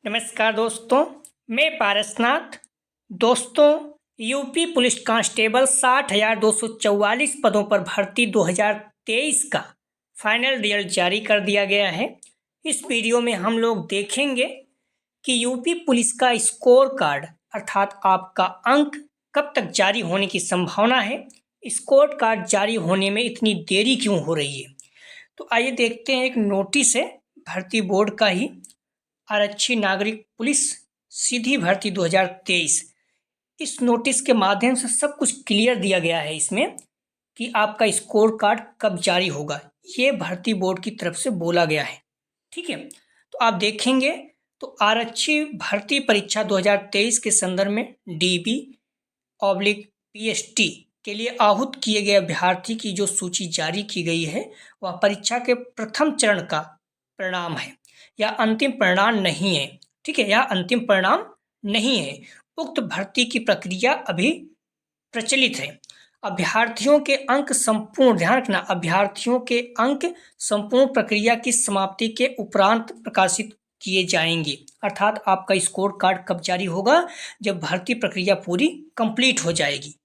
नमस्कार दोस्तों, मैं पारसनाथ। दोस्तों, यूपी पुलिस कांस्टेबल 60,244 पदों पर भर्ती 2023 का फाइनल रिजल्ट जारी कर दिया गया है। इस वीडियो में हम लोग देखेंगे कि यूपी पुलिस का स्कोर कार्ड अर्थात आपका अंक कब तक जारी होने की संभावना है। स्कोर कार्ड जारी होने में इतनी देरी क्यों हो रही है, तो आइए देखते हैं। एक नोटिस है भर्ती बोर्ड का ही, आरक्षी नागरिक पुलिस सीधी भर्ती 2023। इस नोटिस के माध्यम से सब कुछ क्लियर दिया गया है इसमें कि आपका स्कोर कार्ड कब जारी होगा। ये भर्ती बोर्ड की तरफ से बोला गया है। ठीक है, तो आप देखेंगे तो आरक्षी भर्ती परीक्षा 2023 के संदर्भ में DB/PST के लिए आहूत किए गए अभ्यर्थी की जो सूची जारी की गई है वह परीक्षा के प्रथम चरण का परिणाम है या अंतिम परिणाम नहीं है। ठीक है, यह अंतिम परिणाम नहीं है। उक्त भर्ती की प्रक्रिया अभी प्रचलित है। अभ्यर्थियों के अंक संपूर्ण, ध्यान रखना, अभ्यर्थियों के अंक संपूर्ण प्रक्रिया की समाप्ति के उपरांत प्रकाशित किए जाएंगे। अर्थात आपका स्कोर कार्ड कब जारी होगा? जब भर्ती प्रक्रिया पूरी कंप्लीट हो जाएगी।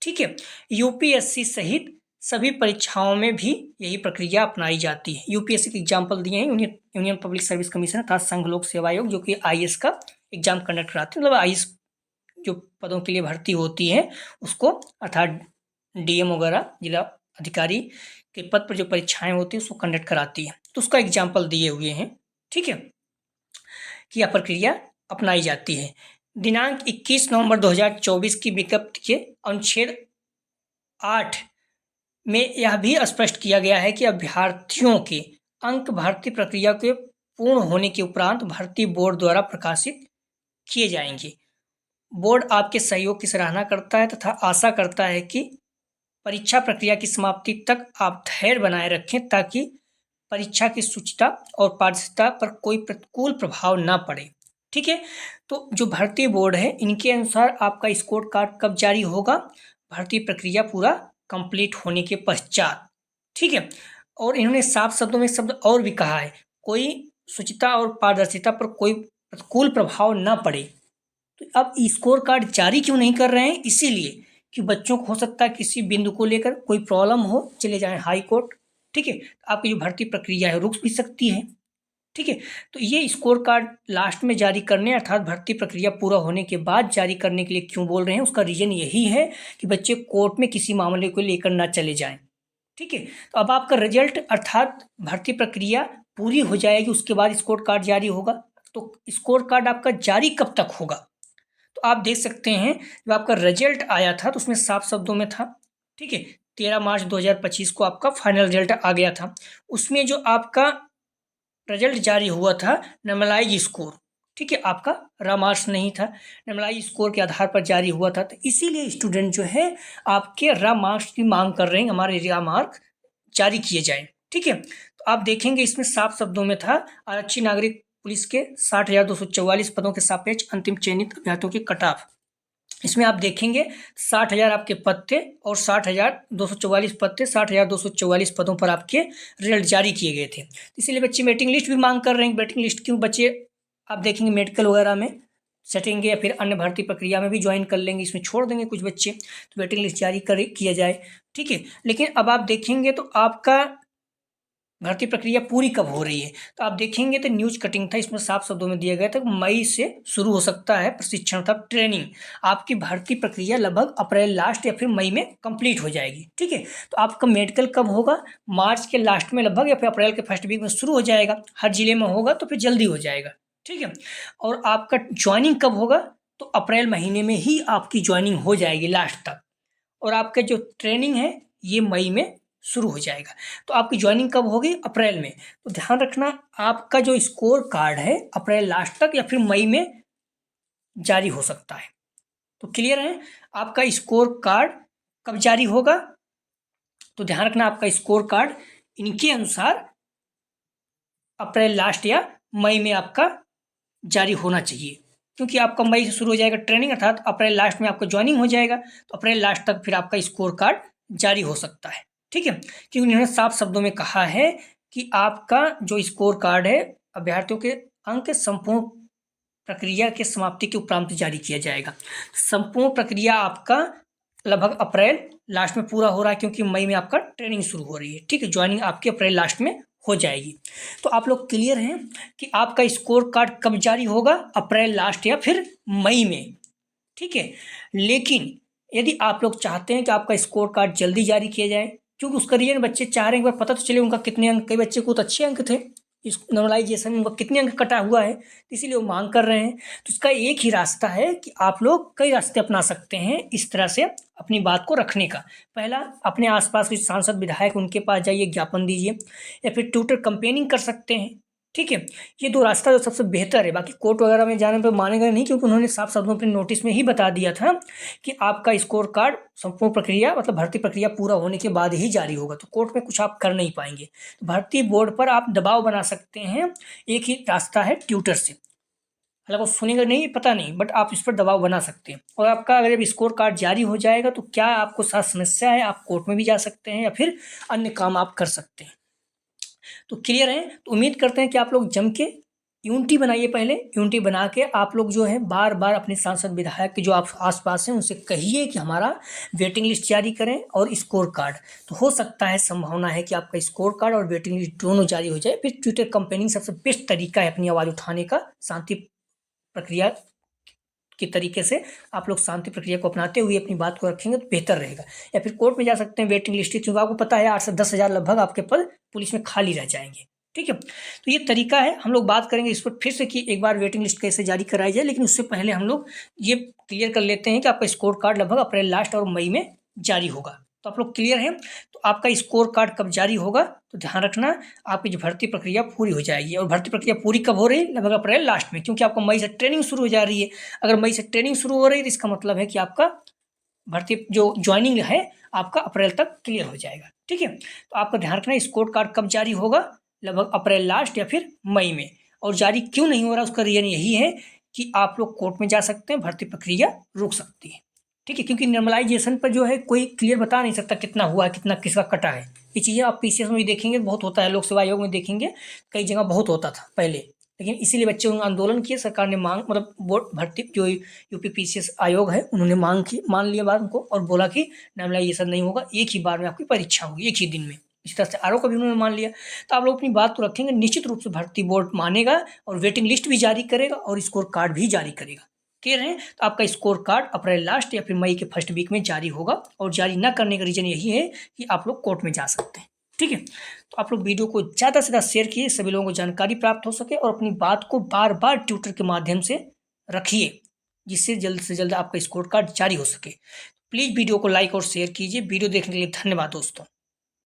ठीक है, यूपीएससी सहित सभी परीक्षाओं में भी यही प्रक्रिया अपनाई जाती है। यूपीएससी के एग्जाम्पल दिए हैं यूनियन पब्लिक सर्विस कमीशन अर्थात संघ लोक सेवा आयोग, जो कि आईएएस का एग्जाम कंडक्ट कराते हैं। मतलब आईएएस जो पदों के लिए भर्ती होती है उसको, अर्थात डीएम वगैरह जिला अधिकारी के पद पर जो परीक्षाएं होती है उसको कंडक्ट कराती है, तो उसका एग्जाम्पल दिए हुए हैं। ठीक है, कि यह प्रक्रिया अपनाई जाती है। दिनांक 21 नवंबर 2024 की विज्ञप्ति के अनुच्छेद 8 में यह भी स्पष्ट किया गया है कि अभ्यर्थियों के अंक भर्ती प्रक्रिया के पूर्ण होने के उपरांत भर्ती बोर्ड द्वारा प्रकाशित किए जाएंगे। बोर्ड आपके सहयोग की सराहना करता है तथा आशा करता है कि परीक्षा प्रक्रिया की समाप्ति तक आप धैर्य बनाए रखें ताकि परीक्षा की शुचिता और पारदर्शिता पर कोई प्रतिकूल प्रभाव ना पड़े। ठीक है, तो जो भर्ती बोर्ड है इनके अनुसार आपका स्कोर कार्ड कब जारी होगा? भर्ती प्रक्रिया पूरा कंप्लीट होने के पश्चात। ठीक है, और इन्होंने साफ शब्दों में शब्द और भी कहा है, कोई शुचिता और पारदर्शिता पर कोई प्रतिकूल प्रभाव ना पड़े। तो अब स्कोर कार्ड जारी क्यों नहीं कर रहे हैं? इसीलिए कि बच्चों को हो सकता है किसी बिंदु को लेकर कोई प्रॉब्लम हो, चले जाएं हाई कोर्ट। ठीक है, आपकी जो भर्ती प्रक्रिया है रुक भी सकती है। ठीक है, तो ये स्कोर कार्ड लास्ट में जारी करने अर्थात भर्ती प्रक्रिया पूरा होने के बाद जारी करने के लिए क्यों बोल रहे हैं, उसका रीजन यही है कि बच्चे कोर्ट में किसी मामले को लेकर ना चले जाएं। ठीक है, तो अब आपका रिजल्ट अर्थात भर्ती प्रक्रिया पूरी हो जाएगी, उसके बाद स्कोर कार्ड जारी होगा। तो स्कोर कार्ड आपका जारी कब तक होगा? तो आप देख सकते हैं जब आपका रिजल्ट आया था तो उसमें साफ शब्दों में था। ठीक है, 13 मार्च 2025 को आपका फाइनल रिजल्ट आ गया था। उसमें जो आपका रिजल्ट जारी हुआ था नॉर्मलाइज स्कोर, ठीक है, आपका रा मार्क्स नहीं था, नॉर्मलाइज स्कोर के आधार पर जारी हुआ था। तो इसीलिए स्टूडेंट जो है आपके रा मार्क्स की मांग कर रहे हैं, हमारे रा मार्क जारी किए जाएं। ठीक है, तो आप देखेंगे इसमें साफ शब्दों में था आरक्षी नागरिक पुलिस के 60,244 पदों के सापेक्ष अंतिम चयनित अभ्यर्थियों के कट ऑफ। इसमें आप देखेंगे 60,000 आपके पद थे और 60,244 पद थे। 60,244 पदों पर आपके रिजल्ट जारी किए गए थे। इसीलिए बच्चे वेटिंग लिस्ट भी मांग कर रहे हैं। वेटिंग लिस्ट क्यों? बच्चे आप देखेंगे मेडिकल वगैरह में सटेंगे या फिर अन्य भर्ती प्रक्रिया में भी ज्वाइन कर लेंगे, इसमें छोड़ देंगे कुछ बच्चे, तो वेटिंग लिस्ट जारी किया जाए। ठीक है, लेकिन अब आप देखेंगे तो आपका भर्ती प्रक्रिया पूरी कब हो रही है, तो आप देखेंगे तो न्यूज कटिंग था, इसमें साफ शब्दों में दिया गया था मई से शुरू हो सकता है प्रशिक्षण था, ट्रेनिंग। आपकी भर्ती प्रक्रिया लगभग अप्रैल लास्ट या फिर मई में कंप्लीट हो जाएगी। ठीक है, तो आपका मेडिकल कब होगा? मार्च के लास्ट में लगभग या फिर अप्रैल के फर्स्ट वीक में शुरू हो जाएगा। हर जिले में होगा तो फिर जल्दी हो जाएगा। ठीक है, और आपका ज्वाइनिंग कब होगा? तो अप्रैल महीने में ही आपकी ज्वाइनिंग हो जाएगी लास्ट तक, और आपका जो ट्रेनिंग है ये मई में शुरू हो जाएगा। तो आपकी ज्वाइनिंग कब होगी? अप्रैल में। तो ध्यान रखना आपका जो स्कोर कार्ड है अप्रैल लास्ट तक या फिर मई में जारी हो सकता है। तो क्लियर है आपका स्कोर कार्ड कब जारी होगा? तो ध्यान रखना आपका स्कोर कार्ड इनके अनुसार अप्रैल लास्ट या मई में आपका जारी होना चाहिए, क्योंकि आपका मई से शुरू हो जाएगा ट्रेनिंग, अर्थात अप्रैल लास्ट में आपका ज्वाइनिंग हो जाएगा, तो अप्रैल लास्ट तक फिर आपका स्कोर कार्ड जारी हो सकता है। ठीक है, क्योंकि उन्होंने साफ शब्दों में कहा है कि आपका जो स्कोर कार्ड है अभ्यर्थियों के अंक संपूर्ण प्रक्रिया के समाप्ति के उपरांत जारी किया जाएगा। संपूर्ण प्रक्रिया आपका लगभग अप्रैल लास्ट में पूरा हो रहा है, क्योंकि मई में आपका ट्रेनिंग शुरू हो रही है। ठीक है, ज्वाइनिंग आपकी अप्रैल लास्ट में हो जाएगी। तो आप लोग क्लियर हैं कि आपका स्कोर कार्ड कब जारी होगा, अप्रैल लास्ट या फिर मई में। ठीक है, लेकिन यदि आप लोग चाहते हैं कि आपका स्कोर कार्ड जल्दी जारी किया जाए, क्योंकि उसका रीजन बच्चे चाह रहे हैं, एक बार पता तो चले उनका कितने अंक, कई बच्चे को तो अच्छे अंक थे इस नॉर्मलाइजेशन में, उनका कितने अंक कटा हुआ है, इसीलिए वो मांग कर रहे हैं। तो इसका एक ही रास्ता है कि आप लोग कई रास्ते अपना सकते हैं इस तरह से अपनी बात को रखने का। पहला, अपने आसपास के सांसद विधायक उनके पास जाइए, ज्ञापन दीजिए, या फिर ट्विटर कंपेनिंग कर सकते हैं। ठीक है, ये दो रास्ता जो सबसे बेहतर है। बाकी कोर्ट वगैरह में जाने पर मानेगा नहीं, क्योंकि उन्होंने साफ शब्दों अपने नोटिस में ही बता दिया था कि आपका स्कोर कार्ड संपूर्ण प्रक्रिया मतलब भर्ती प्रक्रिया पूरा होने के बाद ही जारी होगा। तो कोर्ट में कुछ आप कर नहीं पाएंगे। तो भर्ती बोर्ड पर आप दबाव बना सकते हैं, एक ही रास्ता है, ट्विटर से। हालांकि वो सुनेगा नहीं, पता नहीं, बट आप इस पर दबाव बना सकते हैं। और आपका अगर जब स्कोर कार्ड जारी हो जाएगा तो क्या आपको साथ समस्या है, आप कोर्ट में भी जा सकते हैं या फिर अन्य काम आप कर सकते हैं। तो क्लियर है। तो उम्मीद करते हैं कि आप लोग जम के यूनिटी बनाइए। पहले यूनिटी बना के आप लोग जो है बार बार अपने सांसद विधायक के जो आप आसपास हैं उनसे कहिए कि हमारा वेटिंग लिस्ट जारी करें और स्कोर कार्ड। तो हो सकता है, संभावना है कि आपका स्कोर कार्ड और वेटिंग लिस्ट दोनों जारी हो जाए। फिर ट्विटर कंपेनिंग सबसे बेस्ट तरीका है अपनी आवाज़ उठाने का। शांति प्रक्रिया के तरीके से आप लोग शांति प्रक्रिया को अपनाते हुए अपनी बात को रखेंगे तो बेहतर रहेगा। या फिर कोर्ट में जा सकते हैं वेटिंग लिस्ट, क्योंकि आपको पता है 8 से 10 हज़ार लगभग आपके पद पुलिस में खाली रह जाएंगे। ठीक है, तो ये तरीका है। हम लोग बात करेंगे इस पर फिर से कि एक बार वेटिंग लिस्ट कैसे जारी कराई जाए, लेकिन उससे पहले हम लोग ये क्लियर कर लेते हैं कि आपका स्कोर कार्ड लगभग अप्रैल लास्ट और मई में जारी होगा। तो आप लोग क्लियर हैं। तो आपका स्कोर कार्ड कब जारी होगा, तो ध्यान रखना, आपकी जो भर्ती प्रक्रिया पूरी हो जाएगी। और भर्ती प्रक्रिया पूरी कब हो रही है, लगभग अप्रैल लास्ट में, क्योंकि आपको मई से ट्रेनिंग शुरू हो जा रही है। अगर मई से ट्रेनिंग शुरू हो रही है तो इसका मतलब है कि आपका भर्ती जो ज्वाइनिंग है आपका अप्रैल तक क्लियर हो जाएगा। ठीक है, तो आपका ध्यान रखना स्कोर कार्ड कब जारी होगा, लगभग अप्रैल लास्ट या फिर मई में। और जारी क्यों नहीं हो रहा, उसका रीजन यही है कि आप लोग कोर्ट में जा सकते हैं, भर्ती प्रक्रिया रुक सकती है। ठीक है, क्योंकि नॉर्मलाइजेशन पर जो है कोई क्लियर बता नहीं सकता कितना हुआ है, कितना किसका कटा है। ये चीज़ें आप पीसीएस में भी देखेंगे बहुत होता है, लोक सेवा आयोग में देखेंगे कई जगह बहुत होता था पहले, लेकिन इसीलिए बच्चे आंदोलन किए, सरकार ने मांग मतलब बोर्ड भर्ती जो यूपी पीसीएस आयोग है उन्होंने मांग की, मान लिया बात उनको और बोला कि नॉर्मलाइजेशन नहीं होगा, एक ही बार में आपकी परीक्षा होगी, एक ही दिन में। इस तरह से आरोप का भी उन्होंने मान लिया। तो आप लोग अपनी बात तो रखेंगे, निश्चित रूप से भर्ती बोर्ड मानेगा और वेटिंग लिस्ट भी जारी करेगा और स्कोर कार्ड भी जारी करेगा। क्लियर है। तो आपका स्कोर कार्ड अप्रैल लास्ट या फिर मई के फर्स्ट वीक में जारी होगा। और जारी ना करने का रीजन यही है कि आप लोग कोर्ट में जा सकते हैं। ठीक है, तो आप लोग वीडियो को ज़्यादा से ज़्यादा शेयर कीजिए, सभी लोगों को जानकारी प्राप्त हो सके, और अपनी बात को बार बार ट्विटर के माध्यम से रखिए, जिससे जल्द से जल्द आपका स्कोर कार्ड जारी हो सके। प्लीज़ वीडियो को लाइक और शेयर कीजिए। वीडियो देखने के लिए धन्यवाद दोस्तों।